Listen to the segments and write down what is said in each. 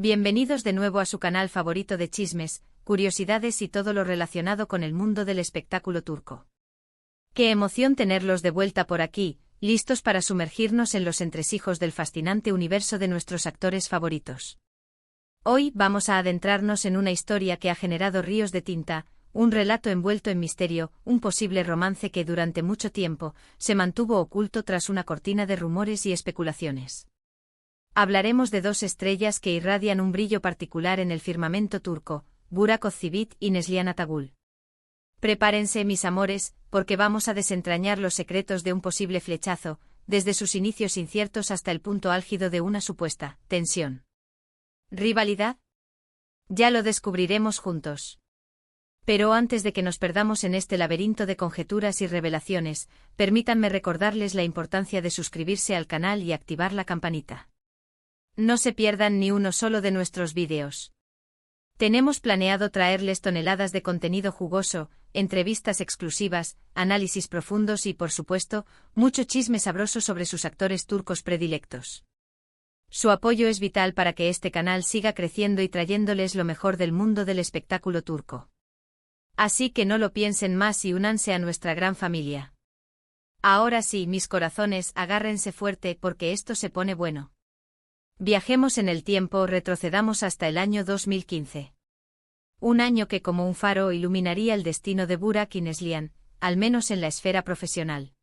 Bienvenidos de nuevo a su canal favorito de chismes, curiosidades y todo lo relacionado con el mundo del espectáculo turco. Qué emoción tenerlos de vuelta por aquí, listos para sumergirnos en los entresijos del fascinante universo de nuestros actores favoritos. Hoy vamos a adentrarnos en una historia que ha generado ríos de tinta, un relato envuelto en misterio, un posible romance que durante mucho tiempo se mantuvo oculto tras una cortina de rumores y especulaciones. Hablaremos de dos estrellas que irradian un brillo particular en el firmamento turco, Burak Özçivit y Neslihan Atagül. Prepárense, mis amores, porque vamos a desentrañar los secretos de un posible flechazo, desde sus inicios inciertos hasta el punto álgido de una supuesta tensión. ¿Rivalidad? Ya lo descubriremos juntos. Pero antes de que nos perdamos en este laberinto de conjeturas y revelaciones, permítanme recordarles la importancia de suscribirse al canal y activar la campanita. No se pierdan ni uno solo de nuestros vídeos. Tenemos planeado traerles toneladas de contenido jugoso, entrevistas exclusivas, análisis profundos y, por supuesto, mucho chisme sabroso sobre sus actores turcos predilectos. Su apoyo es vital para que este canal siga creciendo y trayéndoles lo mejor del mundo del espectáculo turco. Así que no lo piensen más y únanse a nuestra gran familia. Ahora sí, mis corazones, agárrense fuerte porque esto se pone bueno. Viajemos en el tiempo, retrocedamos hasta el año 2015. Un año que como un faro iluminaría el destino de Burak y Neslihan, al menos en la esfera profesional.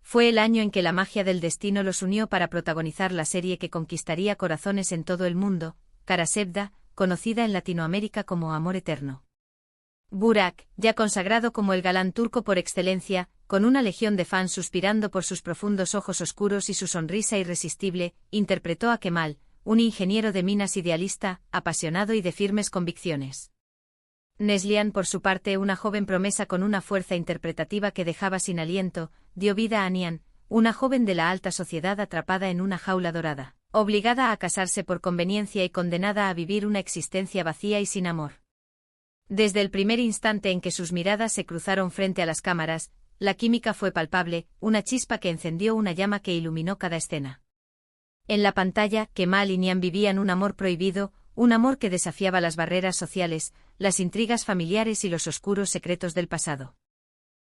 Fue el año en que la magia del destino los unió para protagonizar la serie que conquistaría corazones en todo el mundo, Kara Sevda, conocida en Latinoamérica como Amor Eterno. Burak, ya consagrado como el galán turco por excelencia, con una legión de fans suspirando por sus profundos ojos oscuros y su sonrisa irresistible, interpretó a Kemal, un ingeniero de minas idealista, apasionado y de firmes convicciones. Neslihan, por su parte, una joven promesa con una fuerza interpretativa que dejaba sin aliento, dio vida a Nihan, una joven de la alta sociedad atrapada en una jaula dorada, obligada a casarse por conveniencia y condenada a vivir una existencia vacía y sin amor. Desde el primer instante en que sus miradas se cruzaron frente a las cámaras, la química fue palpable, una chispa que encendió una llama que iluminó cada escena. En la pantalla, Kemal y Nihan vivían un amor prohibido, un amor que desafiaba las barreras sociales, las intrigas familiares y los oscuros secretos del pasado.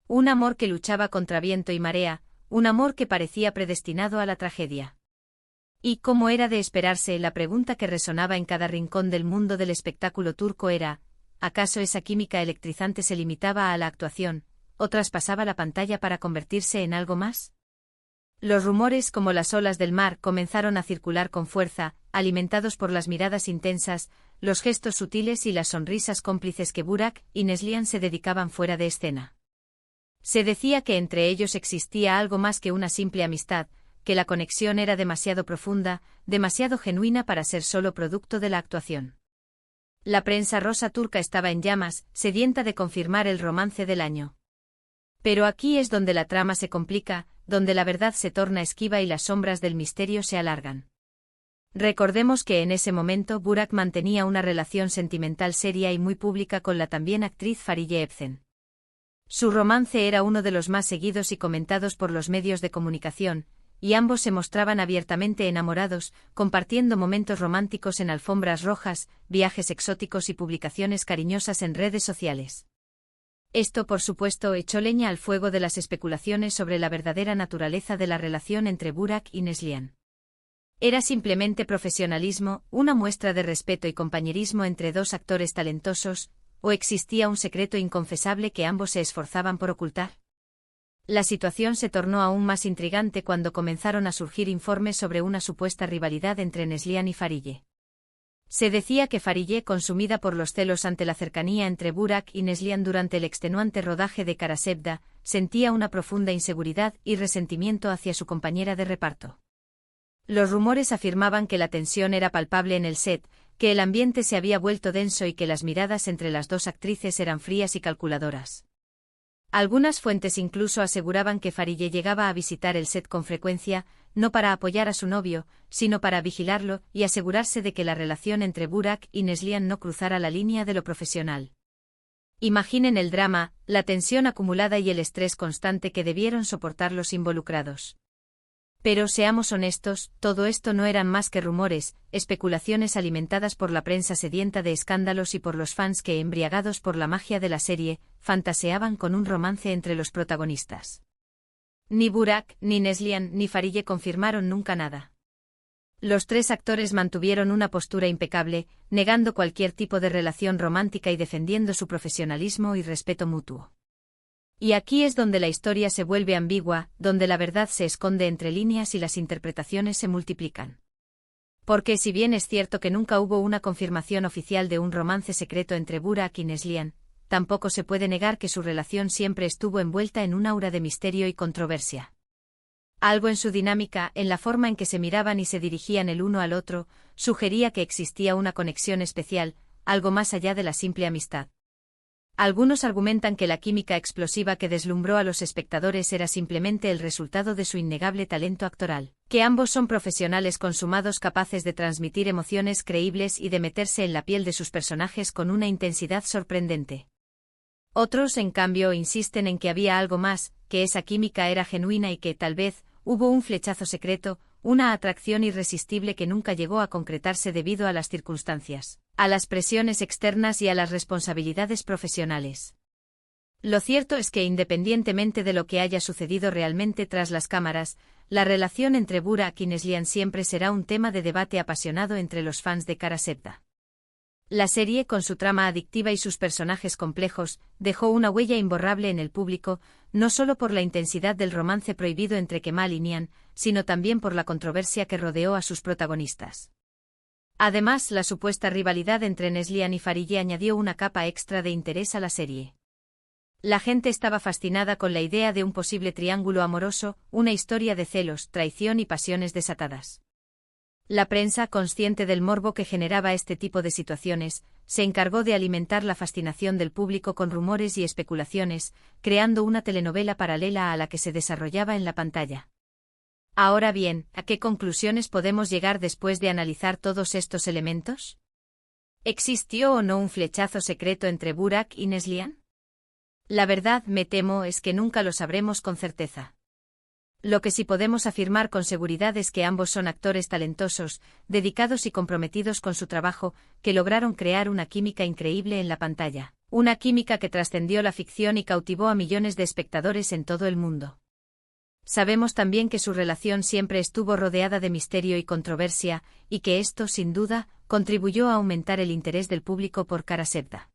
Un amor que luchaba contra viento y marea, un amor que parecía predestinado a la tragedia. Y, como era de esperarse, la pregunta que resonaba en cada rincón del mundo del espectáculo turco era: ¿acaso esa química electrizante se limitaba a la actuación, o traspasaba la pantalla para convertirse en algo más? Los rumores, como las olas del mar, comenzaron a circular con fuerza, alimentados por las miradas intensas, los gestos sutiles y las sonrisas cómplices que Burak y Neslihan se dedicaban fuera de escena. Se decía que entre ellos existía algo más que una simple amistad, que la conexión era demasiado profunda, demasiado genuina para ser solo producto de la actuación. La prensa rosa turca estaba en llamas, sedienta de confirmar el romance del año. Pero aquí es donde la trama se complica, donde la verdad se torna esquiva y las sombras del misterio se alargan. Recordemos que en ese momento Burak mantenía una relación sentimental seria y muy pública con la también actriz Fariye Evcen. Su romance era uno de los más seguidos y comentados por los medios de comunicación, y ambos se mostraban abiertamente enamorados, compartiendo momentos románticos en alfombras rojas, viajes exóticos y publicaciones cariñosas en redes sociales. Esto, por supuesto, echó leña al fuego de las especulaciones sobre la verdadera naturaleza de la relación entre Burak y Neslihan. ¿Era simplemente profesionalismo, una muestra de respeto y compañerismo entre dos actores talentosos, o existía un secreto inconfesable que ambos se esforzaban por ocultar? La situación se tornó aún más intrigante cuando comenzaron a surgir informes sobre una supuesta rivalidad entre Neslihan y Fariye. Se decía que Fariye, consumida por los celos ante la cercanía entre Burak y Neslihan durante el extenuante rodaje de Kara Sevda, sentía una profunda inseguridad y resentimiento hacia su compañera de reparto. Los rumores afirmaban que la tensión era palpable en el set, que el ambiente se había vuelto denso y que las miradas entre las dos actrices eran frías y calculadoras. Algunas fuentes incluso aseguraban que Fariye llegaba a visitar el set con frecuencia, no para apoyar a su novio, sino para vigilarlo y asegurarse de que la relación entre Burak y Neslihan no cruzara la línea de lo profesional. Imaginen el drama, la tensión acumulada y el estrés constante que debieron soportar los involucrados. Pero seamos honestos, todo esto no eran más que rumores, especulaciones alimentadas por la prensa sedienta de escándalos y por los fans que, embriagados por la magia de la serie, fantaseaban con un romance entre los protagonistas. Ni Burak, ni Neslihan, ni Farideh confirmaron nunca nada. Los tres actores mantuvieron una postura impecable, negando cualquier tipo de relación romántica y defendiendo su profesionalismo y respeto mutuo. Y aquí es donde la historia se vuelve ambigua, donde la verdad se esconde entre líneas y las interpretaciones se multiplican. Porque si bien es cierto que nunca hubo una confirmación oficial de un romance secreto entre Burak y Neslihan, tampoco se puede negar que su relación siempre estuvo envuelta en un aura de misterio y controversia. Algo en su dinámica, en la forma en que se miraban y se dirigían el uno al otro, sugería que existía una conexión especial, algo más allá de la simple amistad. Algunos argumentan que la química explosiva que deslumbró a los espectadores era simplemente el resultado de su innegable talento actoral, que ambos son profesionales consumados capaces de transmitir emociones creíbles y de meterse en la piel de sus personajes con una intensidad sorprendente. Otros, en cambio, insisten en que había algo más, que esa química era genuina y que, tal vez, hubo un flechazo secreto, una atracción irresistible que nunca llegó a concretarse debido a las circunstancias, a las presiones externas y a las responsabilidades profesionales. Lo cierto es que independientemente de lo que haya sucedido realmente tras las cámaras, la relación entre Burak y Neslihan siempre será un tema de debate apasionado entre los fans de Kara Sevda. La serie, con su trama adictiva y sus personajes complejos, dejó una huella imborrable en el público, no solo por la intensidad del romance prohibido entre Kemal y Nihan, sino también por la controversia que rodeó a sus protagonistas. Además, la supuesta rivalidad entre Neslihan y Farideh añadió una capa extra de interés a la serie. La gente estaba fascinada con la idea de un posible triángulo amoroso, una historia de celos, traición y pasiones desatadas. La prensa, consciente del morbo que generaba este tipo de situaciones, se encargó de alimentar la fascinación del público con rumores y especulaciones, creando una telenovela paralela a la que se desarrollaba en la pantalla. Ahora bien, ¿a qué conclusiones podemos llegar después de analizar todos estos elementos? ¿Existió o no un flechazo secreto entre Burak y Neslihan? La verdad, me temo, es que nunca lo sabremos con certeza. Lo que sí podemos afirmar con seguridad es que ambos son actores talentosos, dedicados y comprometidos con su trabajo, que lograron crear una química increíble en la pantalla, una química que trascendió la ficción y cautivó a millones de espectadores en todo el mundo. Sabemos también que su relación siempre estuvo rodeada de misterio y controversia, y que esto, sin duda, contribuyó a aumentar el interés del público por Kara Sevda.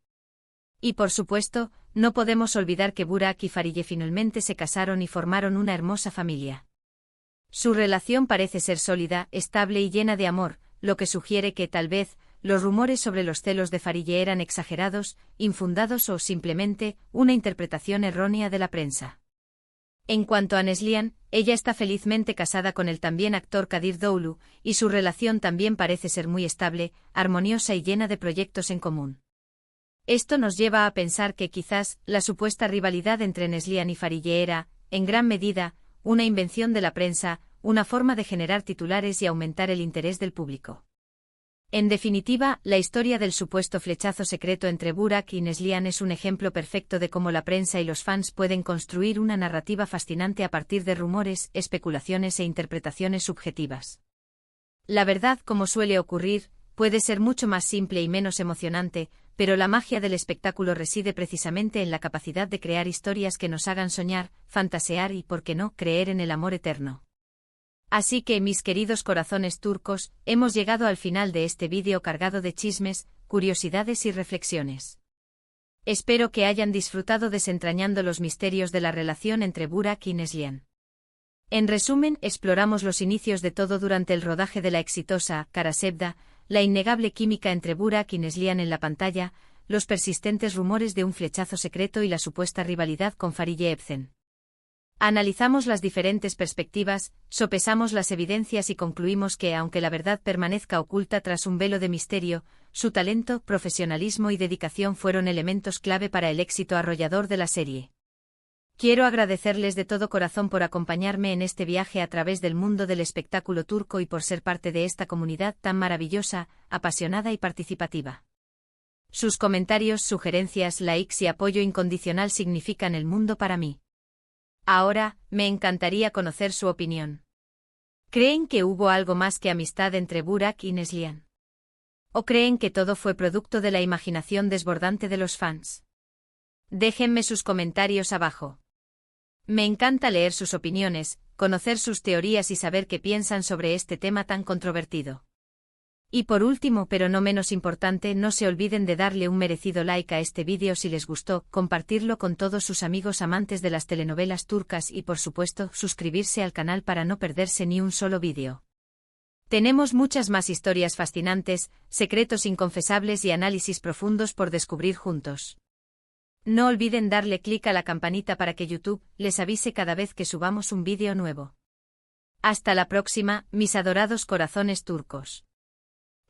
Y por supuesto, no podemos olvidar que Burak y Farideh finalmente se casaron y formaron una hermosa familia. Su relación parece ser sólida, estable y llena de amor, lo que sugiere que, tal vez, los rumores sobre los celos de Farideh eran exagerados, infundados o simplemente una interpretación errónea de la prensa. En cuanto a Neslihan, ella está felizmente casada con el también actor Kadir Doğulu, y su relación también parece ser muy estable, armoniosa y llena de proyectos en común. Esto nos lleva a pensar que quizás la supuesta rivalidad entre Neslihan y Farideh era, en gran medida, una invención de la prensa, una forma de generar titulares y aumentar el interés del público. En definitiva, la historia del supuesto flechazo secreto entre Burak y Neslihan es un ejemplo perfecto de cómo la prensa y los fans pueden construir una narrativa fascinante a partir de rumores, especulaciones e interpretaciones subjetivas. La verdad, como suele ocurrir, puede ser mucho más simple y menos emocionante, pero la magia del espectáculo reside precisamente en la capacidad de crear historias que nos hagan soñar, fantasear y, por qué no, creer en el amor eterno. Así que, mis queridos corazones turcos, hemos llegado al final de este vídeo cargado de chismes, curiosidades y reflexiones. Espero que hayan disfrutado desentrañando los misterios de la relación entre Burak y Neslihan. En resumen, exploramos los inicios de todo durante el rodaje de la exitosa Kara Sevda, la innegable química entre Burak y Neslihan en la pantalla, los persistentes rumores de un flechazo secreto y la supuesta rivalidad con Farideh Evcen. Analizamos las diferentes perspectivas, sopesamos las evidencias y concluimos que, aunque la verdad permanezca oculta tras un velo de misterio, su talento, profesionalismo y dedicación fueron elementos clave para el éxito arrollador de la serie. Quiero agradecerles de todo corazón por acompañarme en este viaje a través del mundo del espectáculo turco y por ser parte de esta comunidad tan maravillosa, apasionada y participativa. Sus comentarios, sugerencias, likes y apoyo incondicional significan el mundo para mí. Ahora, me encantaría conocer su opinión. ¿Creen que hubo algo más que amistad entre Burak y Neslihan? ¿O creen que todo fue producto de la imaginación desbordante de los fans? Déjenme sus comentarios abajo. Me encanta leer sus opiniones, conocer sus teorías y saber qué piensan sobre este tema tan controvertido. Y por último, pero no menos importante, no se olviden de darle un merecido like a este vídeo si les gustó, compartirlo con todos sus amigos amantes de las telenovelas turcas y por supuesto, suscribirse al canal para no perderse ni un solo vídeo. Tenemos muchas más historias fascinantes, secretos inconfesables y análisis profundos por descubrir juntos. No olviden darle clic a la campanita para que YouTube les avise cada vez que subamos un vídeo nuevo. Hasta la próxima, mis adorados corazones turcos.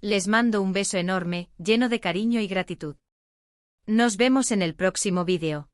Les mando un beso enorme, lleno de cariño y gratitud. Nos vemos en el próximo vídeo.